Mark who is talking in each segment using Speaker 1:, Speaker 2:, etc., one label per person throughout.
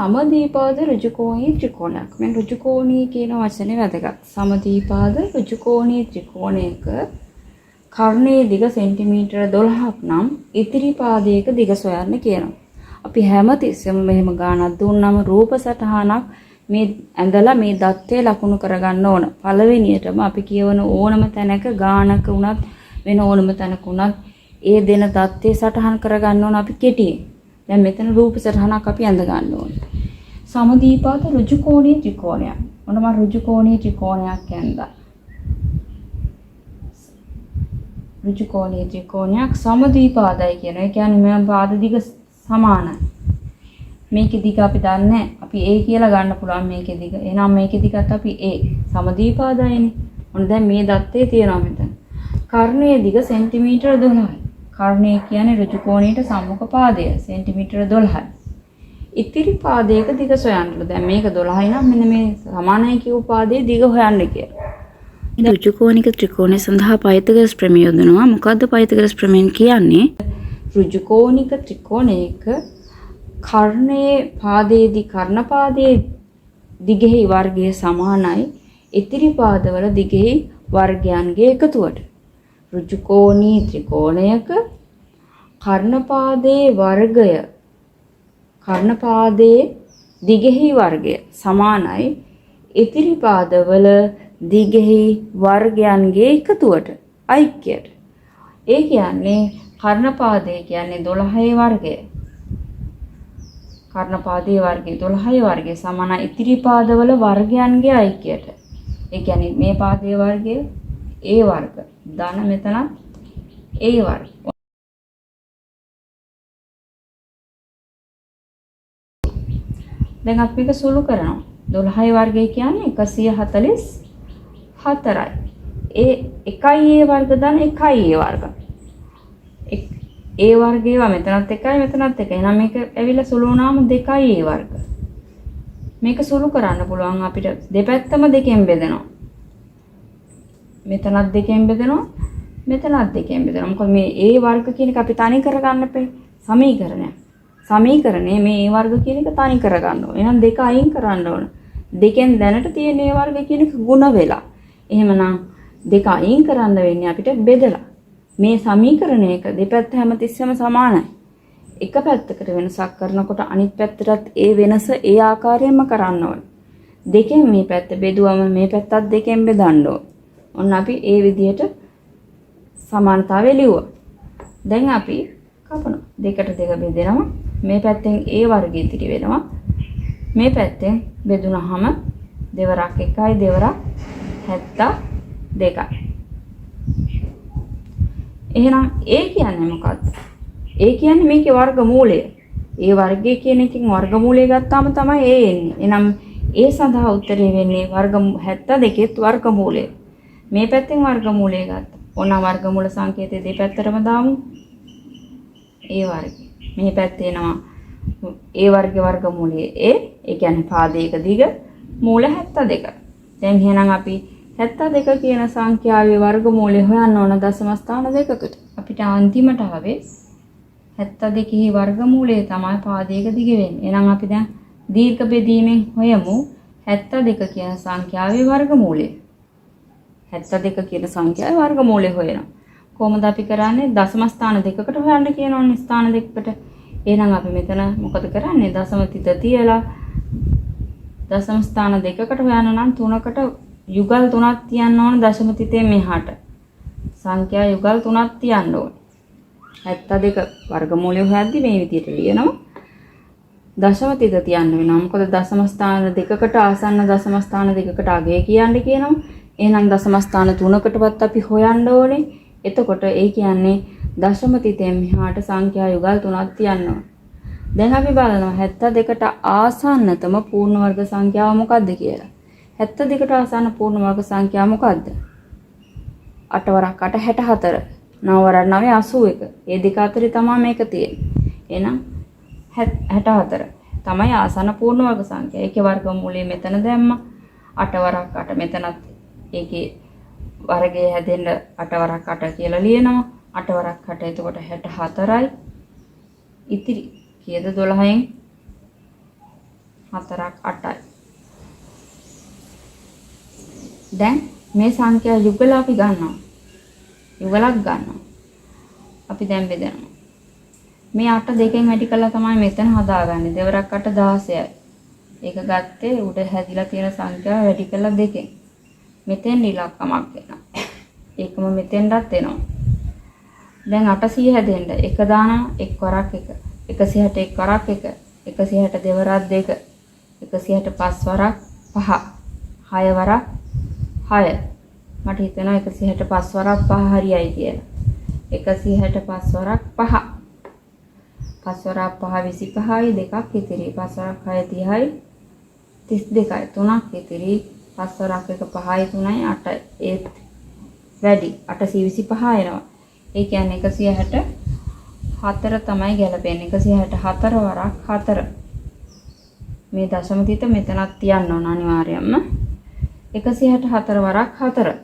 Speaker 1: සමදීපාද ඍජුකෝණී ත්‍රිකෝණයක්. මේ ඍජුකෝණී කියන වචනේ වැදගත්. සමදීපාද ඍජුකෝණී ත්‍රිකෝණයක කර්ණයේ දිග සෙන්ටිමීටර 12ක් නම් ඉතිරි පාදයක දිග සොයන්න කියනවා. අපි හැමතිස්සෙම මෙහෙම ගානක් දුන්නම රූප සටහනක් මේ ඇඳලා මේ දත්තේ ලකුණු කරගන්න ඕන. පළවෙනියටම අපි කියවන ඕනම තැනක ගානක උනත් වෙන ඕනම තැනක උනත් ඒ දෙන දත්තේ සටහන් කරගන්න ඕන අපි කෙටියෙන්. දැන් මෙතන රූප සටහනක් අපි ඇඳ ගන්න ඕන. සමදීපාද ඍජුකෝණී ත්‍රිකෝණයක්. මොන මම ඍජුකෝණී ත්‍රිකෝණයක් ඇඳලා. ඍජුකෝණී ත්‍රිකෝණයක් සමදීපාදයි කියන. ඒ කියන්නේ මේ පාද දිග සමානයි. මේකේ දිග අපි දන්නේ අපි A කියලා ගන්න පුළුවන් මේකේ දිග. එහෙනම් මේකේ දිගත් අපි A සමදීපාදයිනේ. මොන දැන් මේ දත්තේ තියෙනවා මෙතන. කර්ණයේ දිග සෙන්ටිමීටර 12යි. කර්ණය කියන්නේ ඍජුකෝණයට සම්මුඛ පාදය සෙන්ටිමීටර 12යි. ඉතිරි පාදයක දිග සොයන්නලු. දැන් මේක 12යි නම් මෙන්න මේ සමානයි කියපු පාදයේ දිග හොයන්න කියලා. ඉතින් ඍජුකෝණික ත්‍රිකෝණය සඳහා පයිතගොරස් ප්‍රමේය යොදනවා. මොකද්ද පයිතගොරස් ප්‍රමේය කියන්නේ? ඍජුකෝණික ත්‍රිකෝණයක කර්ණයේ පාදයේදී කර්ණපාදයේ දිගෙහි වර්ගය සමානයි ඉතිරි පාදවල දිගෙහි වර්ගයන්ගේ එකතුවට. ඍජුකෝණී ත්‍රිකෝණයක කර්ණපාදයේ වර්ගය කර්ණපාදයේ දිගෙහි වර්ගය සමානයි ඉතිරි පාදවල දිගෙහි වර්ගයන්ගේ එකතුවට ඓක්‍යයට. ඒ කියන්නේ කර්ණපාදය කියන්නේ 12 වර්ගය. කර්ණපාදයේ වර්ගය 12 වර්ගය සමාන ඉතිරි පාදවල වර්ගයන්ගේ ඓක්‍යයට. ඒ කියන්නේ මේ පාදයේ වර්ගය A වර්ග. දාන මෙතන A වර්ග. දැන් අපි මේක සුළු කරනවා. 12 වර්ගය කියන්නේ 144යි. ඒ 1යි A වර්ග දාන 1යි A වර්ග. A වර්ගයව මෙතනත් 1යි මෙතනත් 1යි. එහෙනම් මේක ඇවිල්ලා සුළු වුණාම 2යි A වර්ග. මේක සුළු කරන්න පුළුවන් අපිට දෙපැත්තම දෙකෙන් බෙදනවා. මෙතනත් දෙකෙන් බෙදනවා මෙතනත් දෙකෙන් බෙදනවා. මොකද මේ A වර්ග කියන එක අපි තනි කරගන්න එපේ. සමීකරණයක්. සමීකරණේ මේ A වර්ග කියන එක තනි කරගන්න ඕන. එහෙනම් දෙක අයින් කරන්න ඕන. දෙකෙන් දැනට තියෙන A වර්ග කියන එක ಗುಣ වෙලා. එහෙමනම් දෙක අයින් කරන්න වෙන්නේ අපිට බෙදලා. මේ සමීකරණයක දෙපැත්ත හැමතිස්සෙම සමානයි. එක පැත්තකට වෙනසක් කරනකොට අනිත් පැත්තටත් ඒ වෙනස ඒ ආකාරයෙන්ම කරන්න ඕන. දෙකෙන් මේ පැත්ත බෙදුවම මේ පැත්තත් දෙකෙන් බෙදන්න ඕන. ඔන්න අපි ඒ විදිහට සමානතාවය ලියුවා. දැන් අපි කපනවා. දෙකට දෙක බෙදෙනවා. මේ පැත්තෙන් A වර්ගය ඉතිරි වෙනවා. මේ පැත්තෙන් බෙදුනහම දෙවරක් 1යි දෙවරක් 72යි. එහෙනම් A කියන්නේ මොකක්ද? A කියන්නේ මේකේ වර්ගමූලය. A වර්ගය කියන එකෙන් වර්ගමූලය ගත්තාම තමයි A එන්නේ. එහෙනම් A සඳහා උත්තරේ වෙන්නේ වර්ග 72ත් වර්ගමූලය. මේ පැත්තෙන් වර්ගමූලය ගත්තා. ඕන වර්ගමූල සංකේතය දෙපැත්තටම දාමු. A වර්ගය. මේ පැත්තේ එනවා A වර්ගයේ වර්ගමූලය A. ඒ කියන්නේ පාදයක දිග මූල 72. දැන් එහෙනම් අපි 72 කියන සංඛ්‍යාවේ වර්ගමූලය හොයන්න ඕන දශම ස්ථාන දෙකකට. අපිට අන්තිමට ආවේ 72 හි වර්ගමූලය තමයි පාදයක දිග වෙන්නේ. එහෙනම් අපි දැන් දීර්ඝ බෙදීමෙන් හොයමු 72 කියන සංඛ්‍යාවේ වර්ගමූලය. 72 කියන සංඛ්‍යාවේ වර්ගමූලය හොයනවා. කොහොමද අපි කරන්නේ? දශම ස්ථාන දෙකකට හොයන්න කියනෝනේ ස්ථාන දෙකකට. එහෙනම් අපි මෙතන මොකද කරන්නේ? දශම තිත තියලා දශම ස්ථාන දෙකකට හොයන්න නම් තුනකට යුගල් 3ක් තියන්න ඕන දශම තිතේ මෙහාට. සංඛ්‍යා යුගල් 3ක් තියන්න ඕන. 72 වර්ගමූලය හොයද්දි මේ විදිහට ලියනවා. දශම තිත තියන්න වෙනවා. මොකද දශම ස්ථාන දෙකකට ආසන්න දශම ස්ථාන දෙකකට අගය කියන්න කියනවා. එහෙනම් දශම ස්ථාන 3කටවත් අපි හොයන්න ඕනේ. එතකොට ඒ කියන්නේ දශම තිතෙන් මෙහාට සංඛ්‍යා යුගල් 3ක් තියන්න ඕන. දැන් අපි බලනවා 72ට ආසන්නතම පූර්ණ වර්ග සංඛ්‍යාව මොකක්ද කියලා. 72ට ආසන්න පූර්ණ වර්ග සංඛ්‍යාව මොකක්ද? 8 වරක් 8 64. 9 වරක් 9 81. මේ දෙක අතරේ තමයි මේක තියෙන්නේ. එහෙනම් 64 තමයි ආසන්න පූර්ණ වර්ග සංඛ්‍යාව. ඒකේ වර්ගමූලය මෙතන දැම්මා. 8 වරක් 8 මෙතනත් ඒකේ වර්ගය හැදෙන්න 8 වරක් 8 කියලා ලියනවා. 8 වරක් 8 එතකොට 64යි. ඉතිරි කීයද 12න් 4ක් 8යි. දැන් මේ සංඛ්‍යා යුගල අපි ගන්නවා. යුගලක් ගන්නවා. අපි දැන් බෙදනවා. මේ 8 දෙකෙන් වැඩි කළා තමයි මෙතන හදාගන්නේ. දෙවරක් 8 16යි. ඒක ගත්තේ උඩ හැදිලා තියෙන සංඛ්‍යාව වැඩි කළා දෙකෙන්. මෙතෙන් ඉලක්කමක් එනවා. ඒකම මෙතෙන්ටත් එනවා. දැන් 800 හැදෙන්න එක දානවා එක් වරක් එක. 160 එක් වරක් එක. 160 දෙවරක් දෙක. 165 වරක් 5. 6 වරක් 6. මට හිතෙනවා 165 වරක් 5 හරියයි කියලා. 165 වරක් 5. 5 වරක් 5 25යි දෙකක් ඉතිරි. 5 වරක් 6 30යි 32යි. 3ක් ඉතිරි. 5 වරක් 1 5යි 3යි 8යි. ඒත් වැඩි 825 එනවා. ඒ කියන්නේ 164 තමයි ගැලපෙන්නේ. 164 වරක් 4. මේ දශම තිත මෙතනක් තියන්න ඕන අනිවාර්යයෙන්ම. 164 වරක් 4.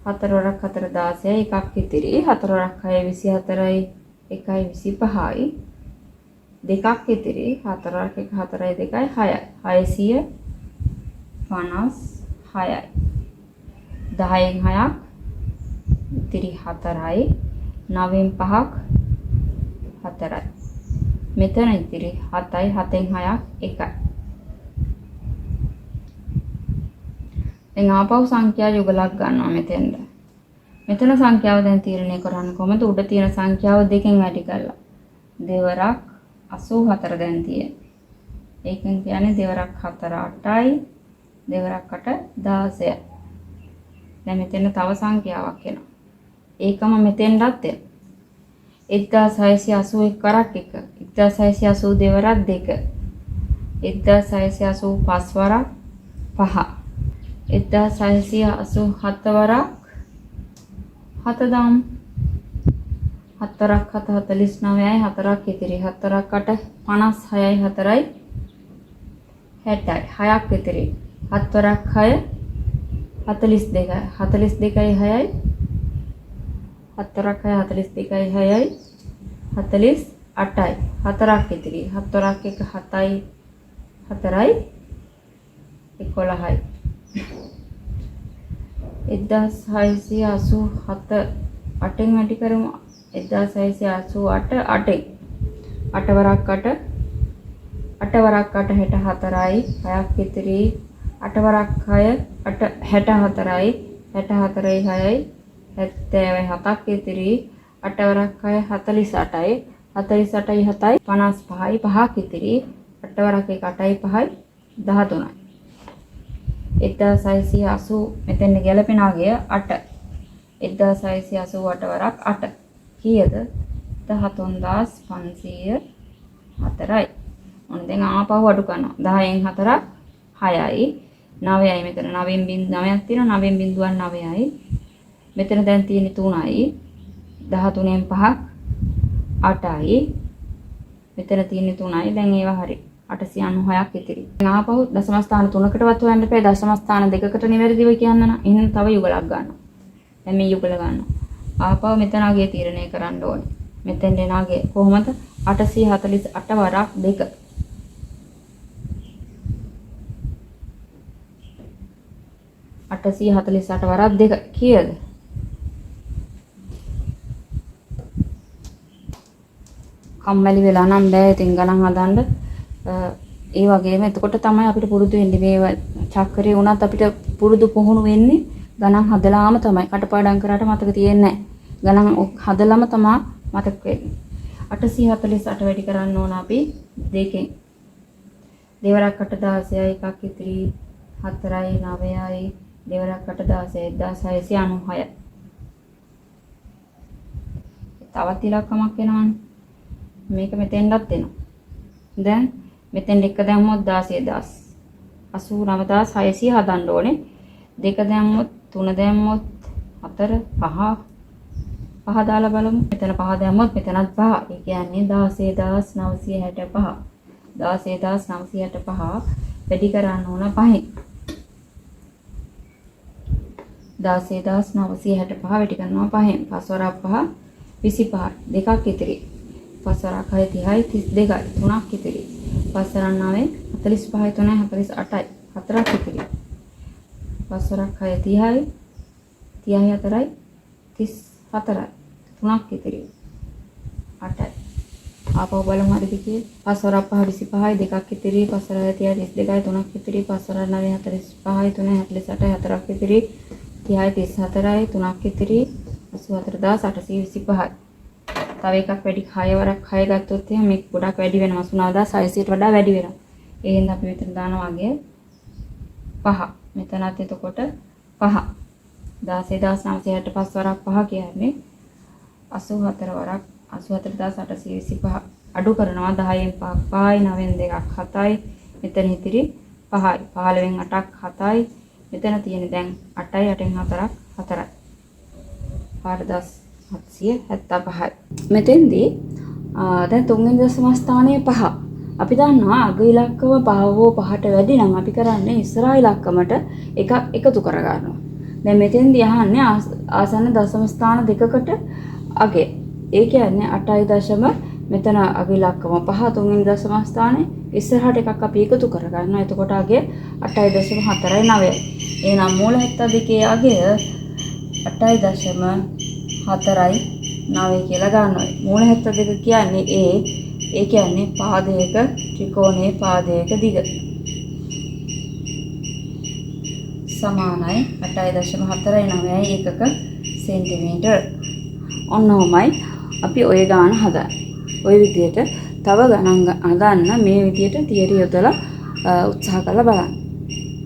Speaker 1: 4 වරක් 4 16යි එකක් ඉතිරි. 4 වරක් 6 24යි 1යි 25යි. දෙකක් ඉතිරි. 4 වරක් 1 4යි 2යි 6යි. 656යි. 10න් 6ක් ඉතිරි 4යි. 9න් 5ක් 4යි. මෙතන ඉතිරි 7යි 7න් 6ක් 1යි. දැන් ආපහු සංඛ්‍යා යුගලක් ගන්නවා මෙතෙන්ද. මෙතන සංඛ්‍යාව දැන් තීරණය කරන්න කොහොමද? උඩ තියෙන සංඛ්‍යාව දෙකෙන් වැඩි කරලා. දෙවරක් 84 දැන් තියෙන්නේ. ඒකෙන් කියන්නේ දෙවරක් 4 8යි. දෙවරක් 8 16යි. දැන් මෙතන තව සංඛ්‍යාවක් එනවා. ඒකම මෙතෙන්ටත් එනවා. 1681 වරක් 1. 1680 දෙවරක් 2. 1685 වරක් 5. 1687 වරක් 7 දාමු. 4ක් 7 49යි 4ක් ඉතිරි. 4ක් 8 56යි 4යි 60යි. 6ක් ඉතිරි. 7 වරක් 6 42යි. 42යි 6යි. 7 වරක් 6 42යි 6යි 48යි. 4ක් ඉතිරි. 7 වරක් 1 7යි 4යි 11යි. 1687 8න් වැඩි කරමු. 1688 8න් 8 වරක් 8 8 වරක් 8 64යි 6ක් ඉතිරි. 8 වරක් 6 8 64යි 64යි 6යි 70යි 7ක් ඉතිරි. 8 වරක් 6 48යි 48යි 7යි 55යි 5ක් ඉතිරි. 8 වරක් 1 8යි 5යි 13යි. 1680 මෙතෙන් ගැලපෙන අගය 8. 1688 වරක් 8 කීයද? 14504යි. ඔන්න දැන් ආපහු අඩු කරනවා. 10න් 4ක් 6යි. 9යි මෙතන 9න් 9ක් තියෙනවා. 9න් බිඳුවක් 9යි. මෙතන දැන් තියෙන්නේ 3යි. 13න් 5ක් 8යි. මෙතන තියෙන්නේ 3යි. දැන් ඒවා හරි. 896ක් ඉතිරි. දැන් ආපහු දශම ස්ථාන 3කටවත් හොයන්න එපා. දශම ස්ථාන 2කට නිවැරදිව කියන්න නම් එහෙනම් තව යුගලක් ගන්නවා. දැන් මේ යුගල ගන්නවා. ආපහු මෙතන අගය තීරණය කරන්න ඕනේ. මෙතෙන් එන අගය කොහොමද? 848 වරක් 2. 848 වරක් 2 කීයද? කම්මැලි වෙලා නම් බෑ ඉතින් ගණන් හදන්න. ඒ වගේම එතකොට තමයි අපිට පුරුදු වෙන්නේ මේ චක්‍රේ වුණත් අපිට පුරුදු පුහුණු වෙන්නේ ගණන් හදලාම තමයි. කටපාඩම් කරාට මතක තියෙන්නේ නැහැ. ගණන් හදලාම තමයි මතක වෙන්නේ. 848 වැඩි කරන්න ඕන අපි දෙකෙන්. දෙවරක් 8 16යි එකක් ඉතිරි 4යි 9යි දෙවරක් 8 16යි 1696යි. තවත් ඉලක්කමක් එනවනේ. මේක මෙතෙන්ටත් එනවා. දැන් මෙතෙන් එක දැම්මොත් 16000 89600 හදන්න ඕනේ. දෙක දැම්මොත් 3 දැම්මොත් 4 5 5 දාලා බලමු. මෙතන 5 දැම්මොත් මෙතනත් 5. ඒ කියන්නේ 16965. 16965 වැඩි කරන්න ඕන 5න්. 16965 වැඩි කරනවා 5න්. 5 වරක් 5 25. දෙකක් ඉතිරි. පස්වරක් 6 30යි 32යි 3ක් ඉතිරි. පස්වරක් 9 45යි 3යි 48යි 4ක් ඉතිරි. පස්වරක් 6 30යි 34යි 34යි 3ක් ඉතිරි. 8යි. ආපහු බලමු හරිද කියලා. පස්වරක් 5 25යි 2ක් ඉතිරි. පස්වරක් 30යි 32යි 3ක් ඉතිරි. පස්වරක් 9 45යි 3යි 48යි 4ක් ඉතිරි. 30යි 34යි 3ක් ඉතිරි. 84825යි. තව එකක් වැඩි 6 වරක් 6 ගත්තොත් එහෙනම් මේක ගොඩක් වැඩි වෙනවා 89600ට වඩා වැඩි වෙනවා. ඒ හින්දා අපි මෙතන දානවා වගේ 5. මෙතනත් එතකොට 5. 16965 වරක් 5 කියන්නේ 84 වරක් 84825 අඩු කරනවා 10න් 5ක් 5යි 9න් 2ක් 7යි මෙතන ඉතිරි 5යි 15න් 8ක් 7යි මෙතන තියෙන දැන් 8යි 8න් 4ක් 4යි 4775යි මෙතෙන්දී දැන් තුන්වෙනි දශම ස්ථානයේ 5 අපි දන්නවා අග ඉලක්කම 5 හෝ 5ට වැඩි නම් අපි කරන්නේ ඉස්සරහා ඉලක්කමට එකක් එකතු කර ගන්නවා. දැන් මෙතෙන්දී අහන්නේ ආසන්න දශම ස්ථාන දෙකකට අගය. ඒ කියන්නේ 8යි දශම මෙතන අග ඉලක්කම 5 තුන්වෙනි දශම ස්ථානයේ ඉස්සරහට එකක් අපි එකතු කර ගන්නවා. එතකොට අගය 8යි දශම 4යි 9යි. එහෙනම් මූල 72 අගය 8යි දශම 4යි 9යි කියලා ගන්නවා. මූල 72 කියන්නේ ඒ කියන්නේ පාදයක ත්‍රිකෝණයේ පාදයක දිග සමානයි 8.4යි 9යි ඒකක සෙන්ටිමීටර්. ඔන්නෝමයි අපි ඔය ගාන හදන්න. ඔය විදිහට තව ගණන් හදන්න මේ විදිහට තියරි යොදලා උත්සාහ කරලා බලන්න.